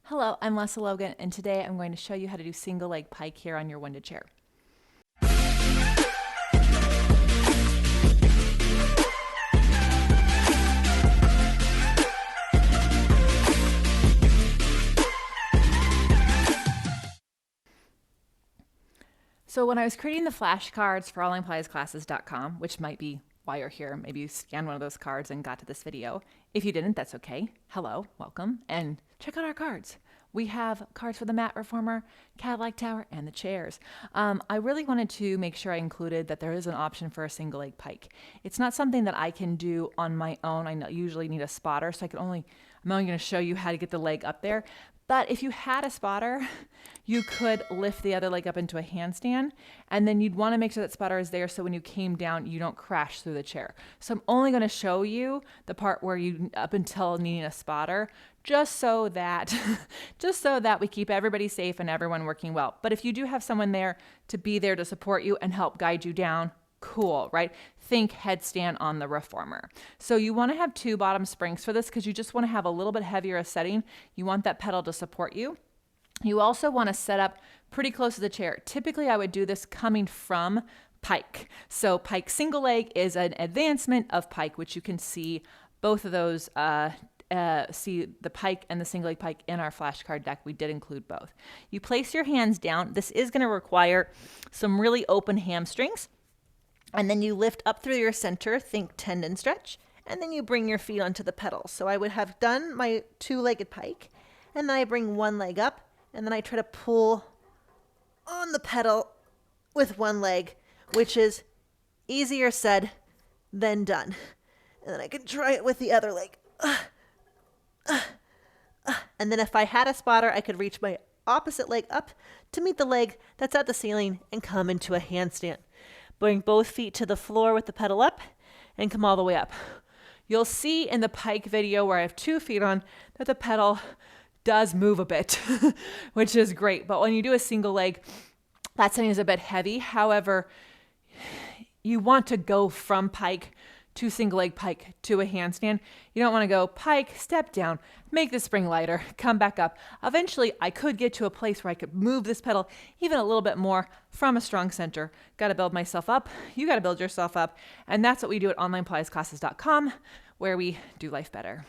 Hello, I'm Lesley Logan, and today I'm going to show you how to do single leg pike here on your Wunda chair. So when I was creating the flashcards for onlinepilatesclasses.com, which might be why you're here, maybe you scanned one of those cards and got to this video. If you didn't, that's okay. Hello, welcome, and check out our cards. We have cards for the mat reformer, Cadillac tower, and the chairs. I really wanted to make sure I included that there is an option for a single leg pike. It's not something that I can do on my own. I usually need a spotter, so I'm only going to show you how to get the leg up there. But if you had a spotter, you could lift the other leg up into a handstand, and then you'd want to make sure that spotter is there so when you came down, you don't crash through the chair. So I'm only going to show you the part where you, up until needing a spotter, just so that we keep everybody safe and everyone working well. But if you do have someone there to be there to support you and help guide you down, cool, right? Think headstand on the reformer. So you want to have two bottom springs for this because you just want to have a little bit heavier a setting. You want that pedal to support you. You also want to set up pretty close to the chair. Typically, I would do this coming from pike. So Pike Single Leg is an advancement of pike, which you can see both of those see the pike and the single leg pike in our flashcard deck. We did include both. You place your hands down. This is going to require some really open hamstrings. And then you lift up through your center, think tendon stretch, and then you bring your feet onto the pedal. So I would have done my two-legged pike, and then I bring one leg up, and then I try to pull on the pedal with one leg, which is easier said than done. And then I can try it with the other leg. And then if I had a spotter, I could reach my opposite leg up to meet the leg that's at the ceiling and come into a handstand. Bring both feet to the floor with the pedal up and come all the way up. You'll see in the pike video where I have 2 feet on that the pedal does move a bit, which is great. But when you do a single leg, that setting is a bit heavy. However, you want to go from pike to single leg pike to a handstand. You don't want to go pike, step down, make the spring lighter, come back up. Eventually, I could get to a place where I could move this pedal even a little bit more from a strong center. Got to build myself up. You got to build yourself up. And that's what we do at onlinepilatesclasses.com, where we do life better.